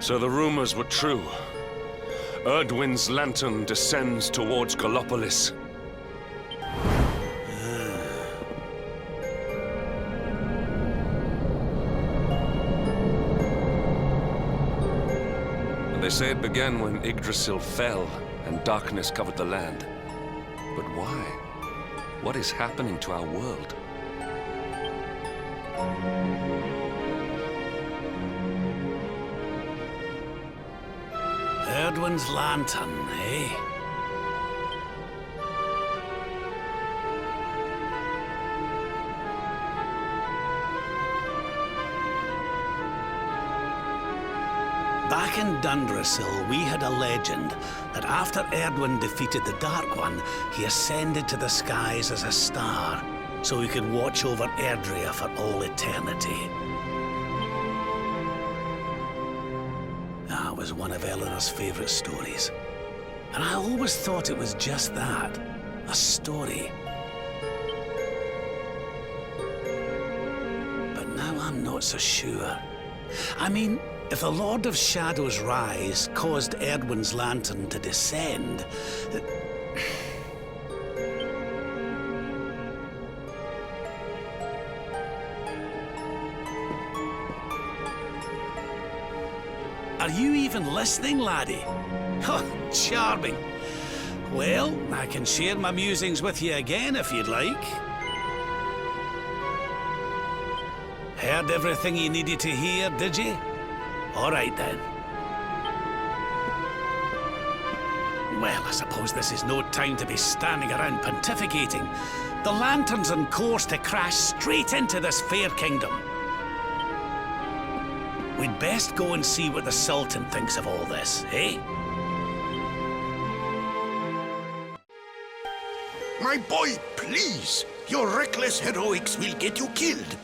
So the rumors were true. Erdwin's lantern descends towards Gallopolis. They say it began when Yggdrasil fell and darkness covered the land. But why? What is happening to our world? Erdwin's lantern, eh? Back in Dundrasil, we had a legend that after Erdwin defeated the Dark One, he ascended to the skies as a star, so he could watch over Erdrea for all eternity. That was one of Eleanor's favorite stories. And I always thought it was just that, a story. But now I'm not so sure. I mean, if the Lord of Shadow's rise caused Erdwin's lantern to descend... Are you even listening, laddie? Oh, charming. Well, I can share my musings with you again if you'd like. Heard everything you needed to hear, did you? All right, then. Well, I suppose this is no time to be standing around pontificating. The lantern's on course to crash straight into this fair kingdom. We'd best go and see what the Sultan thinks of all this, eh? My boy, please! Your reckless heroics will get you killed.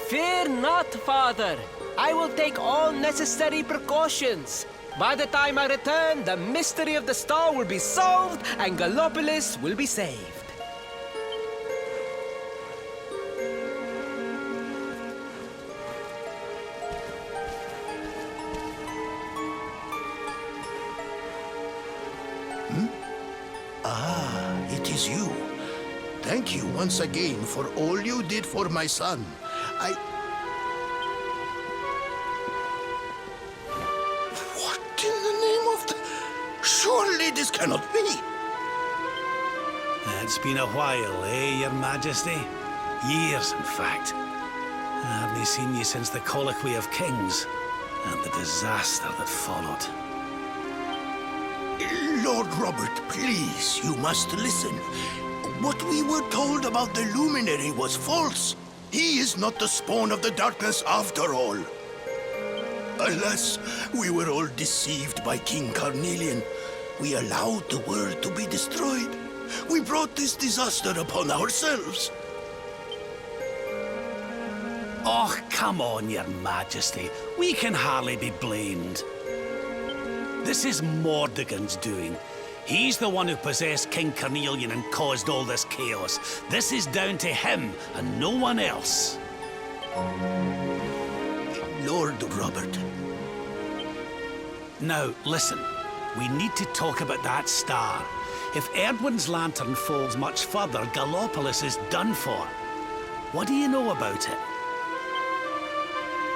Fear not, Father. I will take all necessary precautions. By the time I return, the mystery of the star will be solved and Gallopolis will be saved. It is you. Thank you once again for all you did for my son. What in the name of the... Surely this cannot be. It's been a while, eh, Your Majesty? Years, in fact. I haven't seen you since the Colloquy of Kings and the disaster that followed. Lord Robert, please, you must listen. What we were told about the Luminary was false. He is not the spawn of the darkness after all. Alas, we were all deceived by King Carnelian. We allowed the world to be destroyed. We brought this disaster upon ourselves. Oh, come on, Your Majesty. We can hardly be blamed. This is Mordegon's doing. He's the one who possessed King Carnelian and caused all this chaos. This is down to him and no one else. Lord Robert. Now, listen. We need to talk about that star. If Erdwin's lantern falls much further, Gallopolis is done for. What do you know about it?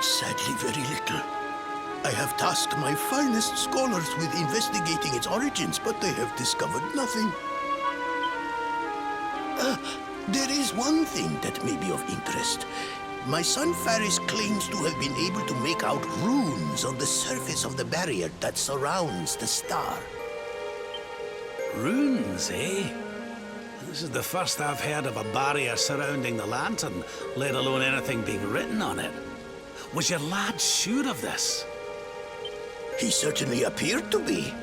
Sadly, very little. I have tasked my finest scholars with investigating its origins, but they have discovered nothing. There is one thing that may be of interest. My son Faris claims to have been able to make out runes on the surface of the barrier that surrounds the star. Runes, eh? This is the first I've heard of a barrier surrounding the lantern, let alone anything being written on it. Was your lad sure of this? He certainly appeared to be.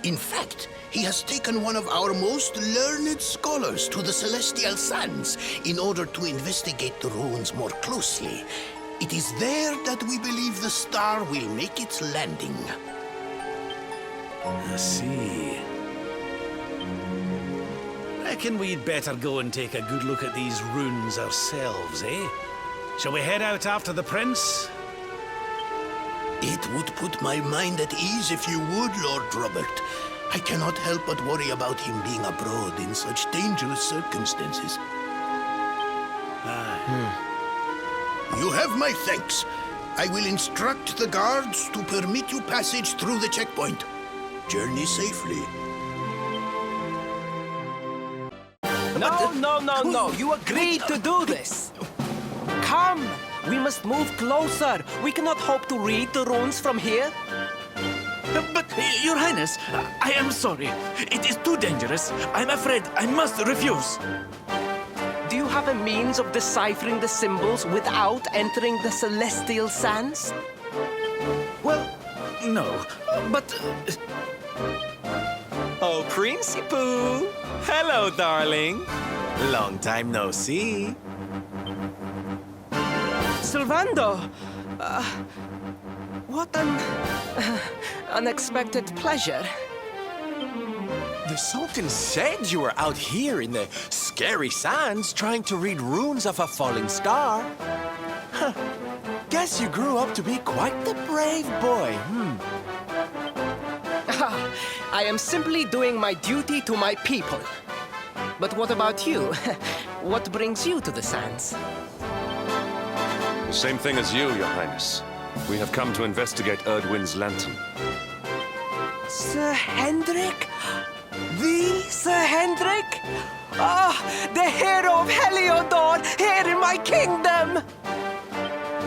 In fact, he has taken one of our most learned scholars to the Celestial Sands in order to investigate the runes more closely. It is there that we believe the star will make its landing. I see. Reckon we'd better go and take a good look at these runes ourselves, eh? Shall we head out after the prince? It would put my mind at ease if you would, Lord Robert. I cannot help but worry about him being abroad in such dangerous circumstances. You have my thanks. I will instruct the guards to permit you passage through the checkpoint. Journey safely. No. You agreed to do this. Come. We must move closer. We cannot hope to read the runes from here. But, Your Highness, I am sorry. It is too dangerous. I'm afraid I must refuse. Do you have a means of deciphering the symbols without entering the celestial sands? Well, no. But... Oh, Principal! Hello, darling. Long time no see. Silvando! What an unexpected pleasure. The Sultan said you were out here in the scary sands trying to read runes of a falling star. Huh. Guess you grew up to be quite the brave boy, I am simply doing my duty to my people. But what about you? What brings you to the sands? The same thing as you, Your Highness. We have come to investigate Erdwin's lantern. Sir Hendrik? The Sir Hendrik? Ah, the hero of Heliodor, here in my kingdom!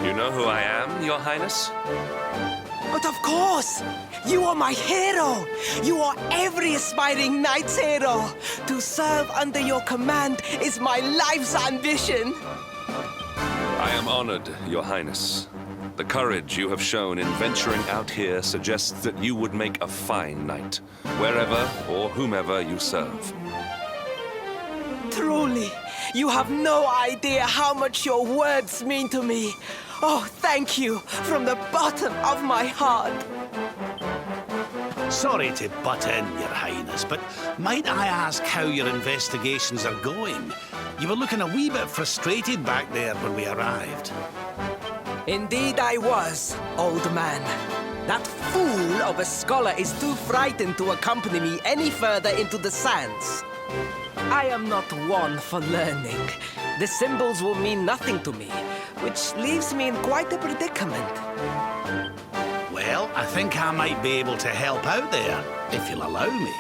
You know who I am, Your Highness? But of course! You are my hero! You are every aspiring knight's hero! To serve under your command is my life's ambition! I am honored, Your Highness. The courage you have shown in venturing out here suggests that you would make a fine knight, wherever or whomever you serve. Truly, you have no idea how much your words mean to me. Oh, thank you from the bottom of my heart. Sorry to butt in, Your Highness, but might I ask how your investigations are going? You were looking a wee bit frustrated back there when we arrived. Indeed I was, old man. That fool of a scholar is too frightened to accompany me any further into the sands. I am not one for learning. The symbols will mean nothing to me, which leaves me in quite a predicament. Well, I think I might be able to help out there, if you'll allow me.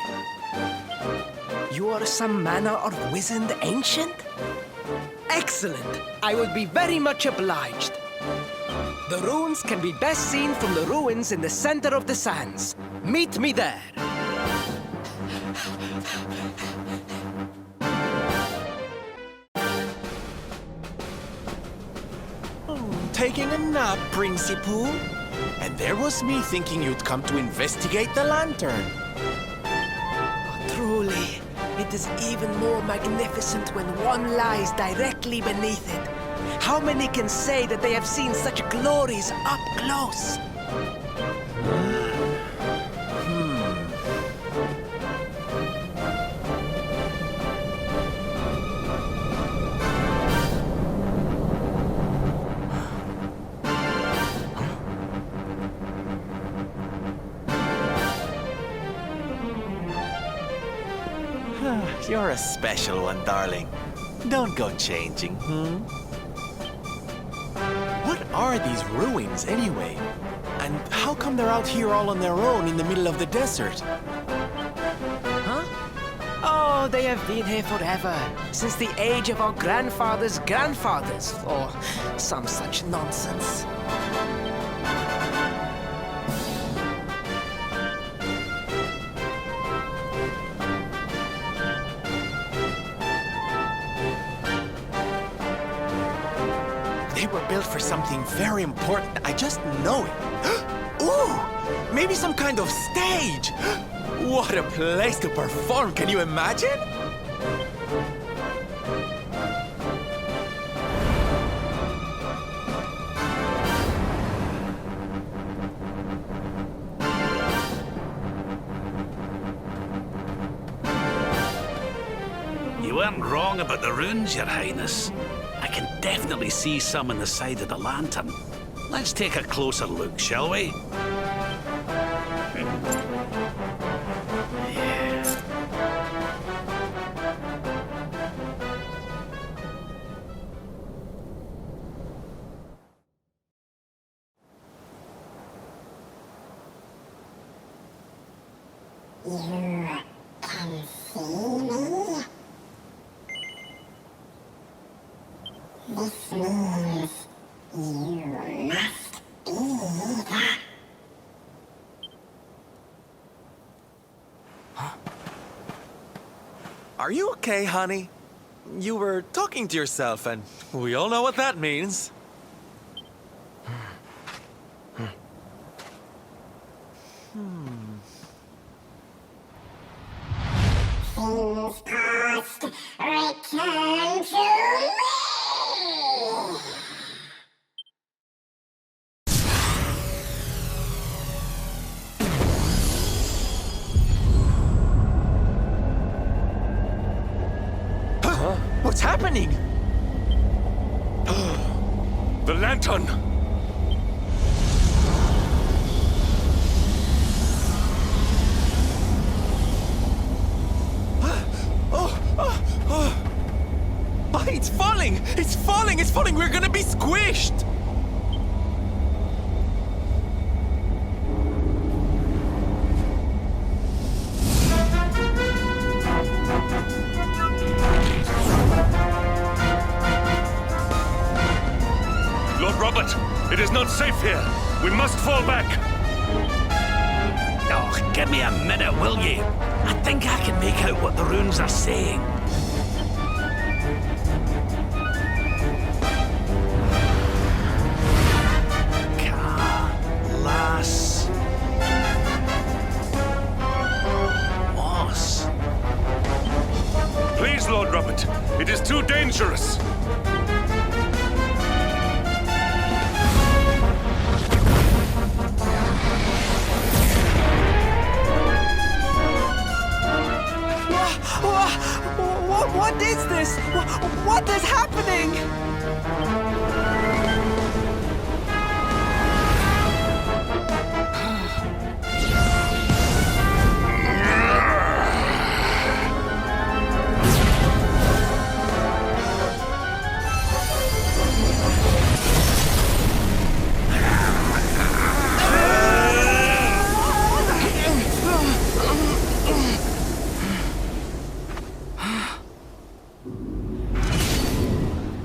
You are some manner of wizened ancient? Excellent! I would be very much obliged. The runes can be best seen from the ruins in the center of the sands. Meet me there. Taking a nap, Principal. And there was me thinking you'd come to investigate the lantern. Truly, it is even more magnificent when one lies directly beneath it. How many can say that they have seen such glories up close? You're a special one, darling. Don't go changing, What are these ruins, anyway? And how come they're out here all on their own in the middle of the desert? Huh? Oh, they have been here forever. Since the age of our grandfathers' grandfathers, or some such nonsense. They were built for something very important. I just know it. Ooh! Maybe some kind of stage! What a place to perform! Can you imagine? You weren't wrong about the runes, Your Highness. I can definitely see some on the side of the lantern. Let's take a closer look, shall we? Are you okay, honey? You were talking to yourself, and we all know what that means. Things past, return to me! What's happening? The lantern! Oh, it's falling! It's falling! It's falling! We're gonna be squished! Lord Robert, it is not safe here. We must fall back. Oh, give me a minute, will you? I think I can make out what the runes are saying. Las... Moss. Please, Lord Robert, it is too dangerous. What is this? What is happening?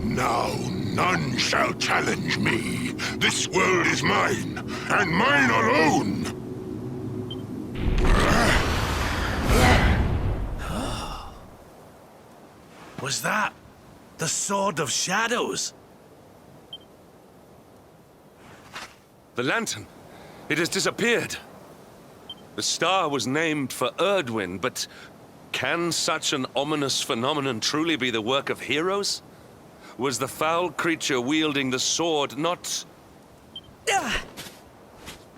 Now none shall challenge me. This world is mine, and mine alone. Was that the Sword of Shadows? The lantern. It has disappeared. The star was named for Erdwin, but can such an ominous phenomenon truly be the work of heroes? Was the foul creature wielding the sword not...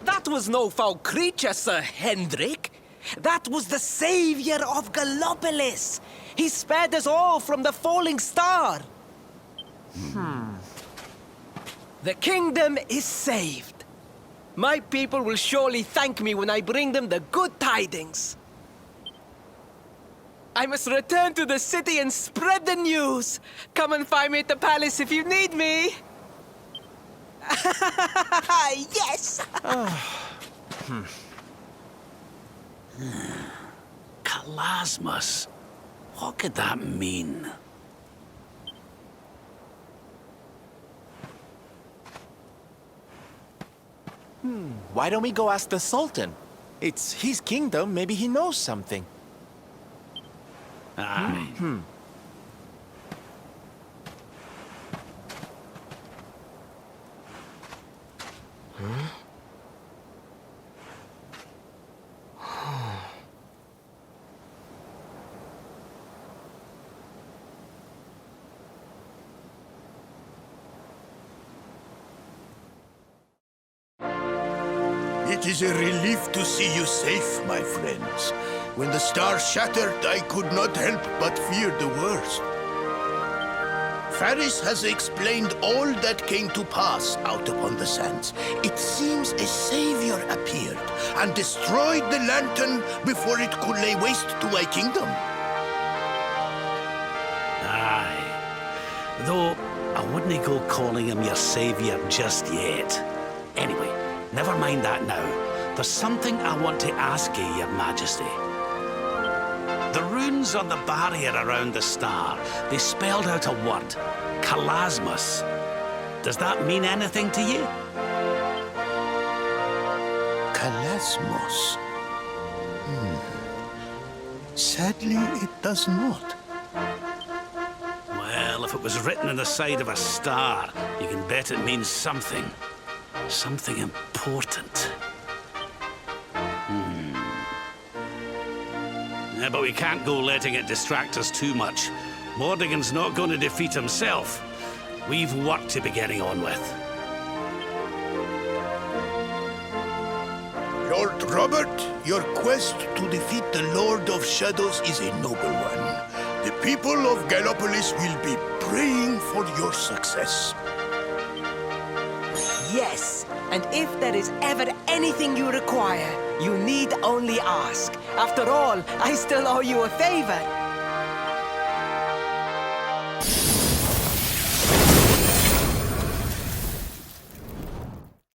That was no foul creature, Sir Hendrik. That was the savior of Gallopolis. He spared us all from the falling star. The kingdom is saved. My people will surely thank me when I bring them the good tidings. I must return to the city and spread the news. Come and find me at the palace if you need me. Yes! Kalasmus. What could that mean? Why don't we go ask the Sultan? It's his kingdom, maybe he knows something. Aye. It is a relief to see you safe, my friends. When the star shattered, I could not help but fear the worst. Faris has explained all that came to pass out upon the sands. It seems a savior appeared and destroyed the lantern before it could lay waste to my kingdom. Aye. Though, I wouldn't go calling him your savior just yet. Anyway, never mind that now. There's something I want to ask you, Your Majesty. The runes on the barrier around the star, they spelled out a word. Kalasmus. Does that mean anything to you? Kalasmos. Sadly, it does not. Well, if it was written on the side of a star, you can bet it means something. Something important. Yeah, but we can't go letting it distract us too much. Mordigan's not going to defeat himself. We've work to be getting on with. Lord Robert, your quest to defeat the Lord of Shadows is a noble one. The people of Gallopolis will be praying for your success. Yes, and if there is ever anything you require, you need only ask. After all, I still owe you a favor.